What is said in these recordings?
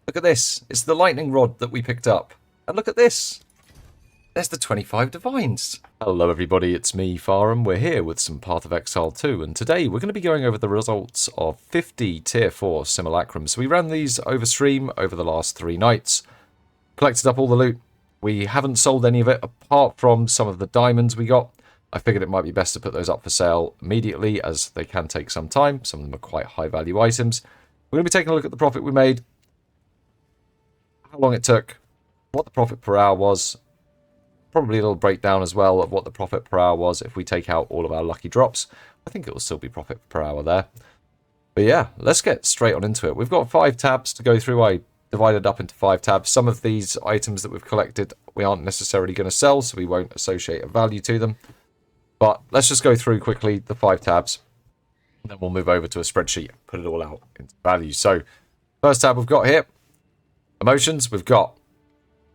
Look at this. It's the lightning rod that we picked up. And look at this. There's the 25 divines. Hello everybody, it's me, Farham. We're here with some Path of Exile 2, and today we're going to be going over the results of 50 Tier 4 Simulacrums. So we ran these over stream over the last 3 nights, collected up all the loot. We haven't sold any of it, apart from some of the diamonds we got. I figured it might be best to put those up for sale immediately, as they can take some time. Some of them are quite high value items. We're going to be taking a look at the profit we made, how long it took, what the profit per hour was, probably a little breakdown as well of what the profit per hour was if we take out all of our lucky drops. I think it will still be profit per hour there. But yeah, let's get straight on into it. We've got 5 tabs to go through. I divided up into 5 tabs. Some of these items that we've collected we aren't necessarily going to sell, so we won't associate a value to them. But let's just go through quickly the 5 tabs, and then we'll move over to a spreadsheet and put it all out into value. So first tab we've got here, emotions. We've got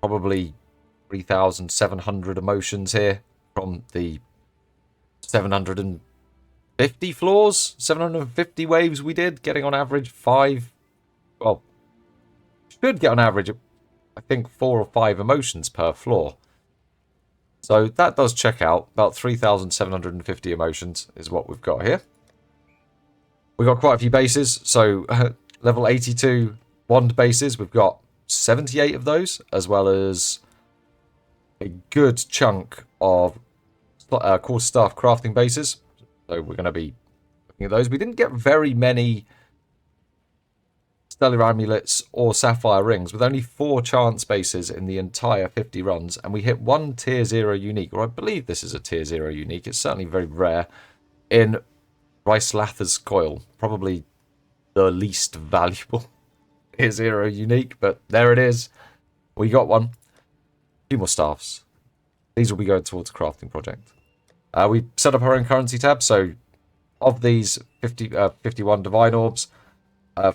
probably 3,700 emotions here from the 750 floors, 750 waves we did, getting on average 5, well, should get on average, I think 4 or 5 emotions per floor. So that does check out. About 3,750 emotions is what we've got here. We've got quite a few bases. So level 82 wand bases, we've got 78 of those, as well as a good chunk of quarter staff crafting bases. So we're going to be looking at those. We didn't get very many stellar amulets or sapphire rings, with only 4 chance bases in the entire 50 runs, and we hit 1 tier 0 unique, or I believe this is a tier 0 unique. It's certainly very rare, in Ricelather's Coil, probably the least valuable tier 0 unique, but there it is. We got one. Few more staffs. These will be going towards a crafting project. We set up our own currency tab, so of these 51 divine orbs,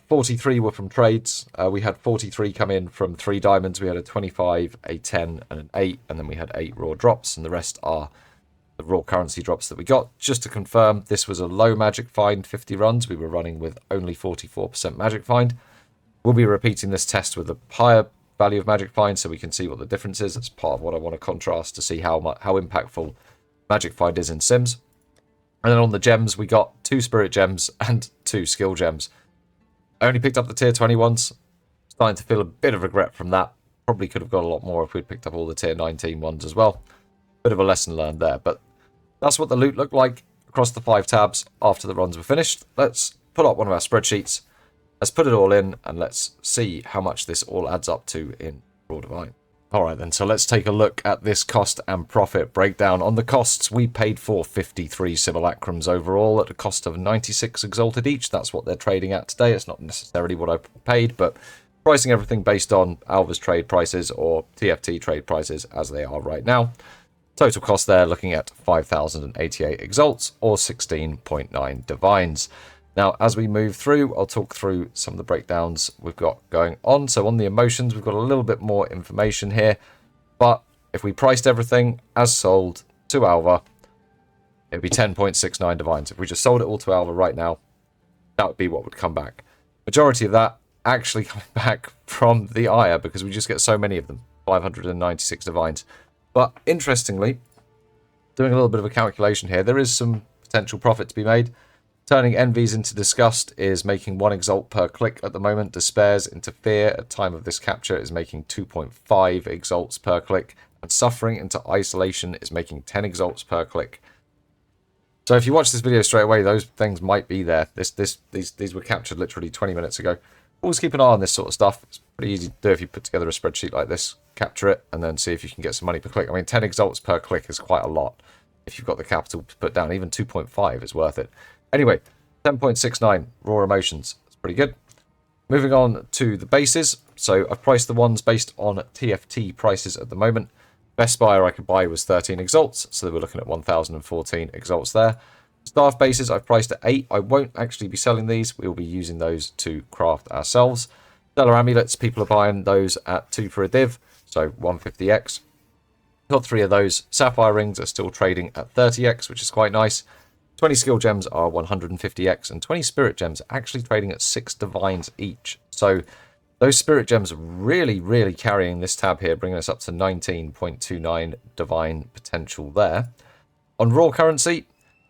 43 were from trades. We had 43 come in from 3 diamonds. We had a 25, a 10, and an 8, and then we had 8 raw drops, and the rest are the raw currency drops that we got. Just to confirm, this was a low magic find 50 runs. We were running with only 44% magic find. We'll be repeating this test with a higher value of magic find, so we can see what the difference is. That's part of what I want to contrast, to see how impactful magic find is in Sims. And then on the gems, we got 2 spirit gems and 2 skill gems. I only picked up the tier 20 ones. Starting to feel a bit of regret from that. Probably could have got a lot more if we'd picked up all the tier 19 ones as well. Bit of a lesson learned there, but that's what the loot looked like across the 5 tabs after the runs were finished. Let's pull up one of our spreadsheets. Let's put it all in, and let's see how much this all adds up to in Raw Divine. Alright then, so let's take a look at this cost and profit breakdown. On the costs, we paid for 53 simulacrums overall at a cost of 96 exalted each. That's what they're trading at today. It's not necessarily what I paid, but pricing everything based on Alva's trade prices or TFT trade prices as they are right now. Total cost there looking at 5,088 exalts or 16.9 divines. Now, as we move through, I'll talk through some of the breakdowns we've got going on. So on the emotions, we've got a little bit more information here. But if we priced everything as sold to Alva, it would be 10.69 divines. If we just sold it all to Alva right now, that would be what would come back. Majority of that actually coming back from the Ire, because we just get so many of them, 596 divines. But interestingly, doing a little bit of a calculation here, there is some potential profit to be made. Turning envies into disgust is making 1 exalt per click at the moment. Despairs into fear at time of this capture is making 2.5 exalts per click. And suffering into isolation is making 10 exalts per click. So if you watch this video straight away, those things might be there. These were captured literally 20 minutes ago. Always keep an eye on this sort of stuff. It's pretty easy to do if you put together a spreadsheet like this. Capture it and then see if you can get some money per click. I mean, 10 exalts per click is quite a lot. If you've got the capital to put down, even 2.5 is worth it. Anyway, 10.69 raw emotions. That's pretty good. Moving on to the bases. So I've priced the ones based on TFT prices at the moment. Best buyer I could buy was 13 exalts, so we're looking at 1,014 exalts there. Staff bases I've priced at 8. I won't actually be selling these. We'll be using those to craft ourselves. Stellar amulets, people are buying those at 2 for a div, so 150x. Got 3 of those. Sapphire rings are still trading at 30x, which is quite nice. 20 skill gems are 150x, and 20 spirit gems are actually trading at 6 divines each. So Those spirit gems are really, really carrying this tab here, bringing us up to 19.29 divine potential there. On raw currency,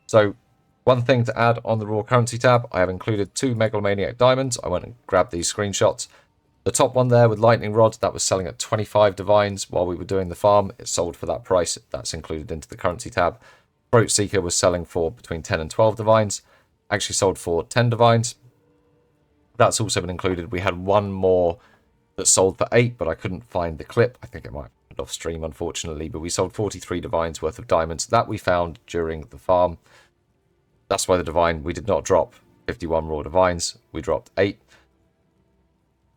so one thing to add on the raw currency tab, I have included 2 megalomaniac diamonds. I went and grabbed these screenshots. The top one there with lightning rod, that was selling at 25 divines while we were doing the farm. It sold for that price. That's included into the currency tab. Throat Seeker was selling for between 10 and 12 divines. Actually sold for 10 divines. That's also been included. We had one more that sold for 8, but I couldn't find the clip. I think it might have been off stream, unfortunately. But we sold 43 divines worth of diamonds that we found during the farm. That's why the divine, we did not drop 51 raw divines. We dropped 8.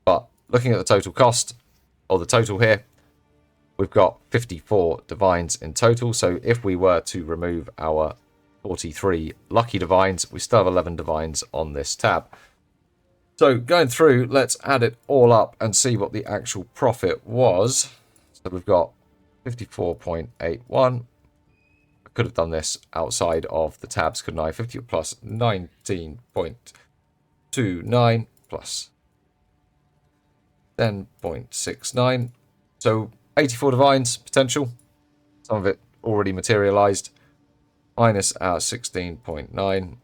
But looking at the total cost, or the total here, we've got 54 divines in total. So if we were to remove our 43 lucky divines, we still have 11 divines on this tab. So going through, let's add it all up and see what the actual profit was. So we've got 54.81. I could have done this outside of the tabs, couldn't I? 50 plus 19.29 plus 10.69. So 84 divines potential. Some of it already materialized. Minus our 16.9.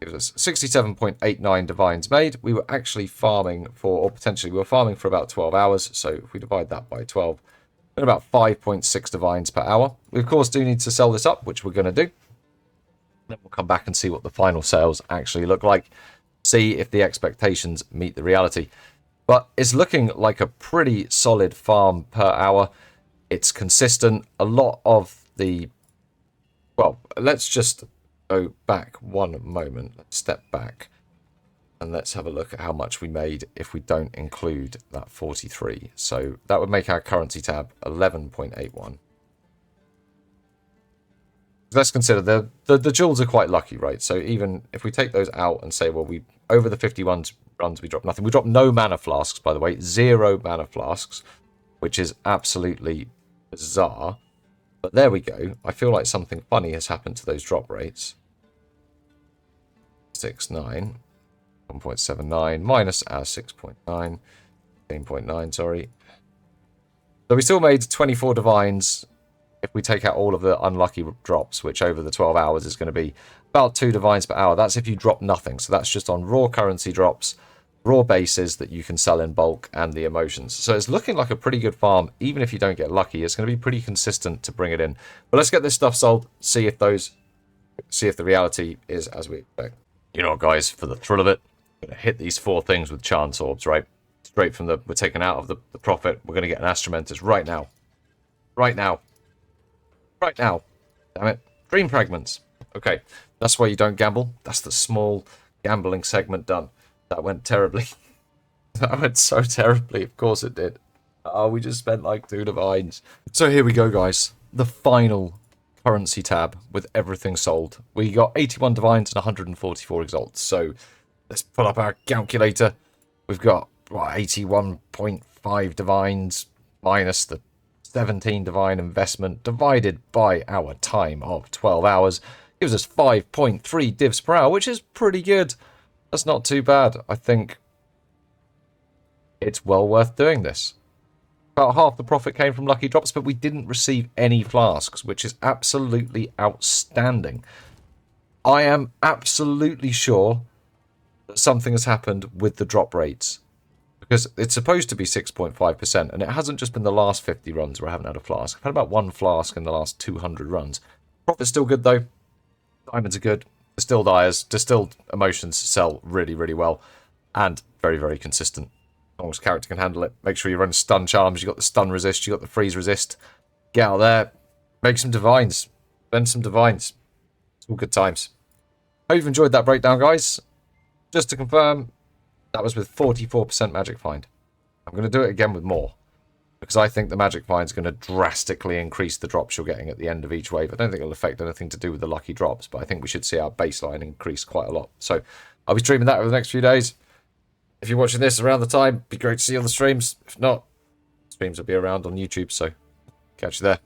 Gives us 67.89 divines made. We were actually farming for, or potentially we were farming for about 12 hours. So if we divide that by 12, we're about 5.6 divines per hour. We of course do need to sell this up, which we're going to do. Then we'll come back and see what the final sales actually look like. See if the expectations meet the reality. But it's looking like a pretty solid farm per hour. It's consistent. A lot of the... Well, let's just go back one moment. Let's step back. And let's have a look at how much we made if we don't include that 43. So that would make our currency tab 11.81. Let's consider the jewels are quite lucky, right? So even if we take those out and say, well, we over the 51 runs, we dropped nothing. We dropped no mana flasks, by the way. 0 mana flasks, which is absolutely bizarre. But there we go. I feel like something funny has happened to those drop rates. 6.9. 1.79 minus our 6.9, 15.9, sorry. So we still made 24 divines if we take out all of the unlucky drops, which over the 12 hours is going to be about 2 divines per hour. That's if you drop nothing. So that's just on raw currency drops, raw bases that you can sell in bulk, and the emotions. So it's looking like a pretty good farm. Even if you don't get lucky, it's going to be pretty consistent to bring it in. But let's get this stuff sold, see if the reality is as we expect. You know what, guys, for the thrill of it, going to hit these 4 things with chance orbs, right? Straight from we're taking out of the profit. We're going to get an Astromentus right now. Right now. Right now. Damn it. Dream fragments. Okay. That's why you don't gamble. That's the small gambling segment done. That went terribly. That went so terribly. Of course it did. Oh, we just spent like 2 divines. So here we go, guys. The final currency tab with everything sold. We got 81 divines and 144 exalts. So let's pull up our calculator. We've got 81.5 divines minus the 17 divine investment divided by our time of 12 hours. Gives us 5.3 divs per hour, which is pretty good. That's not too bad. I think it's well worth doing this. About half the profit came from lucky drops, but we didn't receive any flasks, which is absolutely outstanding. I am absolutely sure that something has happened with the drop rates, because it's supposed to be 6.5%, and it hasn't just been the last 50 runs where I haven't had a flask. I've had about 1 flask in the last 200 runs. Profit's still good, though. Diamonds are good. Distilled Eyes, distilled emotions sell really, really well, and very, very consistent. As long as character can handle it. Make sure you run stun charms. You got the stun resist. You got the freeze resist. Get out there. Make some divines. Spend some divines. It's all good times. Hope you've enjoyed that breakdown, guys. Just to confirm, that was with 44% magic find. I'm going to do it again with more, because I think the magic find is going to drastically increase the drops you're getting at the end of each wave. I don't think it'll affect anything to do with the lucky drops, but I think we should see our baseline increase quite a lot. So I'll be streaming that over the next few days. If you're watching this around the time, it'd be great to see you on the streams. If not, streams will be around on YouTube, so catch you there.